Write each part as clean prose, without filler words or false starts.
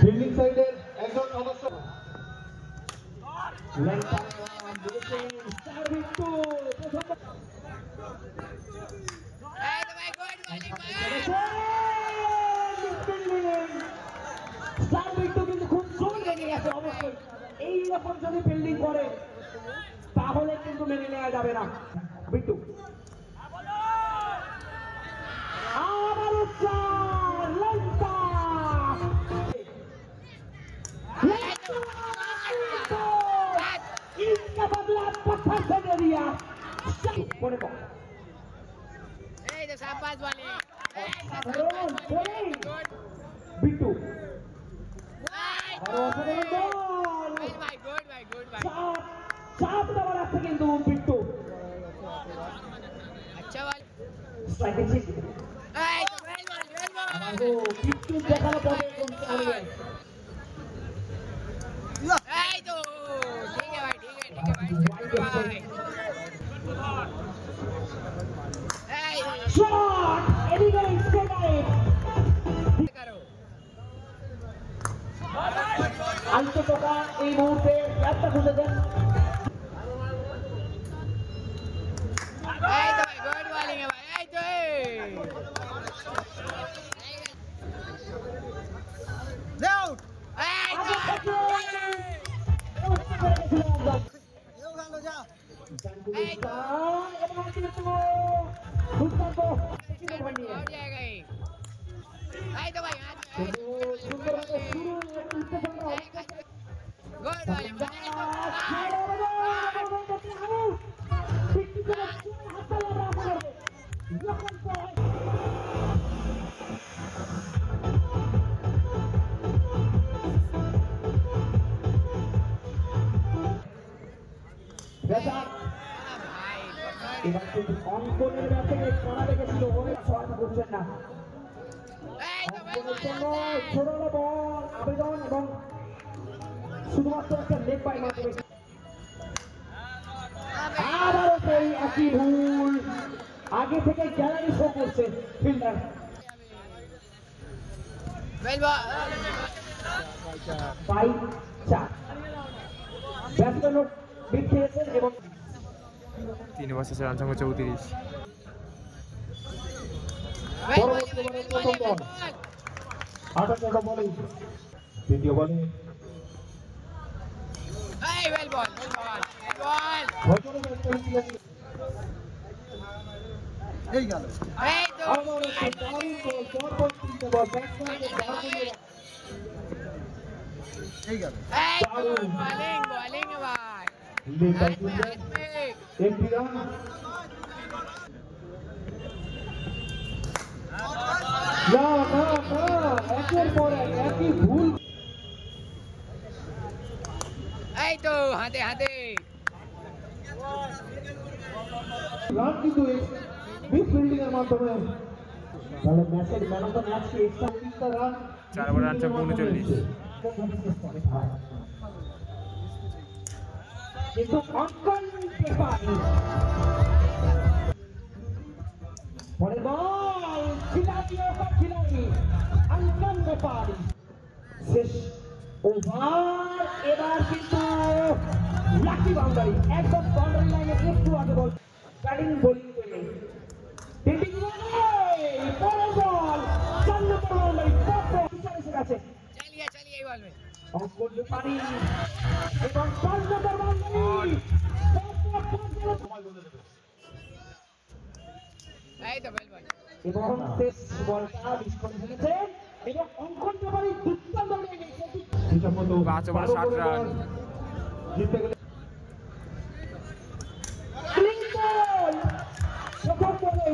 Fielding সাইডের একজন সদস্য কিন্তু খুব জোর লেগে গেছে। অবশ্যই এইরকম যদি ফিল্ডিং করে তাহলে কিন্তু মেনে নেওয়া যাবে না। বিট্টু আবারও বিট্টু চাপ দেওয়ার আছে কিন্তু বিট্টু বিট্টু দেখানো পরে আলতো টাকা এই মুহূর্তে একটা খুঁজে দেন। এবার কিন্তু অঙ্কনের ব্যাটে কড়া লেগেছিল, সহায়তা করছেন না। অঙ্কনের জন্য ছোট বল আবেদন এবং শুধুমাত্র একটা লেগ বাই মাধ্যমে আবারও সেই একই ভুল। আগে থেকে গ্যালারি শো করছে ফিল্ডার। ব্যাটসম্যান বিট খেয়েছেন এবং 3 ওভার শেষে রান সংখ্যা 34। দ্বিতীয় বলে এই গেল একের পর একই ভুল। এই তো হাতে হাতে রান কিন্তু ফিল্ডিং এর মাধ্যমে তাহলে ম্যাচের ম্যান অফ দ্য ম্যাচ কি এক্সট্রা রান 4 ওভার রান সংখ্যা 39। কিন্তু অঙ্কন পেপারি পরে বল খিলাড়ি অঙ্কন পেপারি শেষ ওভার। এবার কিন্তু লাকি বাউন্ডারি, একদম বাউন্ডারি লাইনে একটু আগে বল ব্যাটিং বোলিং করে ফিল্ডিং পরে বল 4 নম্বর বাউন্ডারি এসে গেছে। চালিয়ে এই বল মে অঙ্কন পেপারি এবং 5 নম্বর বাউন্ডারি এই তো বেল বল এবং শেষ বলটা ডিসকাউন্ট হয়েছে এবং অঙ্কন পেপারি দুর্দান্ত লেগে গেছে। 5 ওভার 60 রান জিতে গেলে ক্লিনবল প্রথম বলে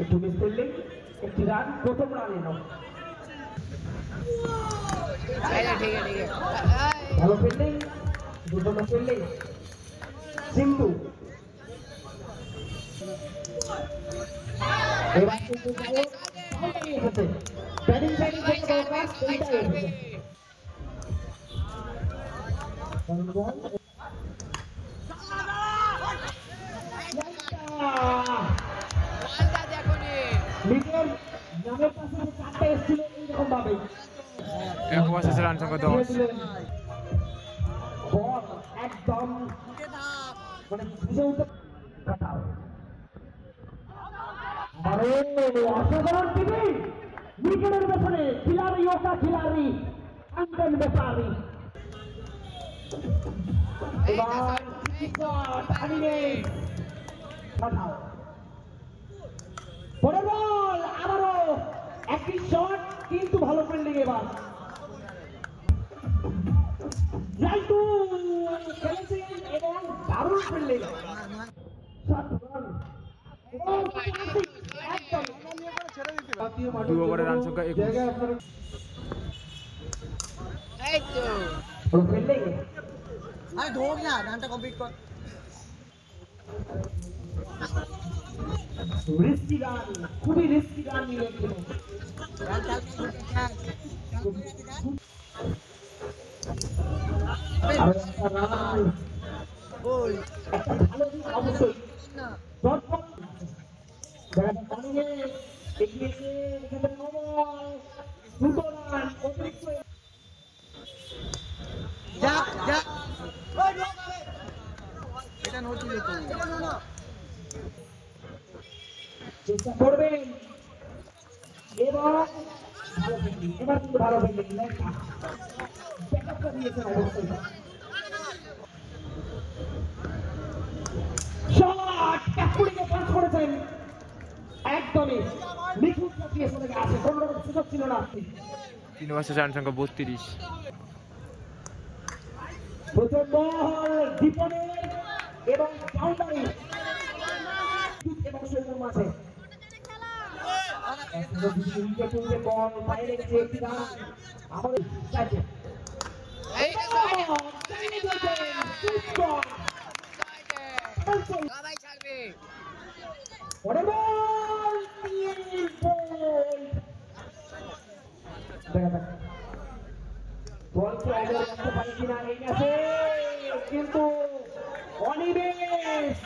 একটু মিস ফিল্ডিং, একটি রান, প্রথম রান এলো। ঠিক আছে ভালো ফিল্ডিং, দুর্দান্ত ফিল্ডিং সিন্ধু। এবার কিন্তু ব্যাটিং সাইডে ভাই ছাড়বে বলটা দেখো নে নিজের নামের পাশে যে চারটা এসেছিল এইরকম ভাবে এক ওভার শেষে রান সংখ্যা 10। বল একদম মানে বুঝে উঠতে কাটাও। আরে অসাধারণ টিভি উইকেটের পেছনে খিলাড়ি ওটা খিলাড়ি আঙ্গন বেচারি এবার শট আনিয়ে কাটাও। পরে বল আবারও একটি শট কিন্তু ভালো ফিল্ডিং এবার জাইতু খেলেছেন এবং দারুণ ফিল্ডিং দু ওভারে রান সংখ্যা 21। এই তো ফিল্ডিং আরে ঢোক না রানটা কমপ্লিট কর রিস্কি রান খুবই রিস্কি রান নিলেন কিন্তু রান চাল আরো একটা রান ওই একটা ভালো দিক অবশ্যই দর্শক জায়গাটা কামিয়ে এগিয়েছে এখানে নবল দুটো রান অতিরিক্ত যা যা ওই ঢোক আরে এটা নোট দিলে তো চেষ্টা করবেন এবং ভালো ফিল্ডিং এবার কিন্তু ভালো ফিল্ডিং লেখা ব্যাকআপটা দিয়েছেন অবশ্যই শট ক্যাপুরিকে পাস করেছেন একদমই নিখুঁত দিয়ে চলে গেছে কোনো রকম সুযোগ ছিল না 3 ওভার শেষে রান সংখ্যা 32। প্রথম বল দীপনের এবং বাউন্ডারি এবং সৌম্যর মাঝে উইকেটে বল বাইরে রেখেছে একটি রান আমাদের চাইছে এই সবাই ছাড়বে পরে বল দেখা যাক বলকে আগে রাখতে পারি কিনা এই ম্যাচে কিন্তু অনিমেষ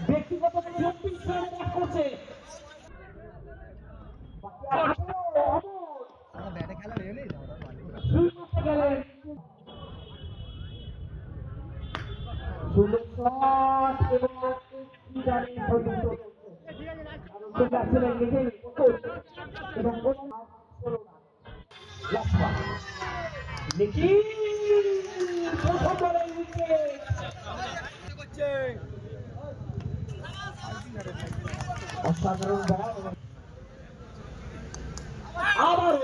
ব্যক্তিগত 24 রানে ব্যাট করছে ব্যাটে খেলা রেলে শুরু করতে গেলেন সুন্দর শট এবং একটি রানে পর্যন্ত কারণ তো ব্যাটসম্যান নিজেই এবং দেখি প্রথম বলে উইকেট অসাধারণ বল আবার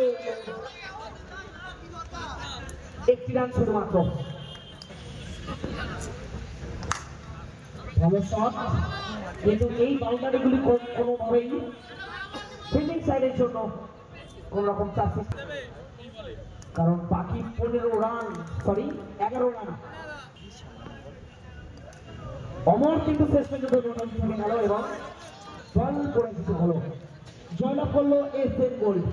একটি রান শুধুমাত্র ভালো শট কিন্তু এই বাউন্ডারিগুলি কোনোভাবেই ফিল্ডিং সাইডের জন্য কোন রকম চাপ কারণ বাকি 11 রান অমর কিন্তু শেষ পর্যন্ত রান থেকে গেল এবং দল করে কিছু হলো জয়লাভ করলো এস এন গোল্ড।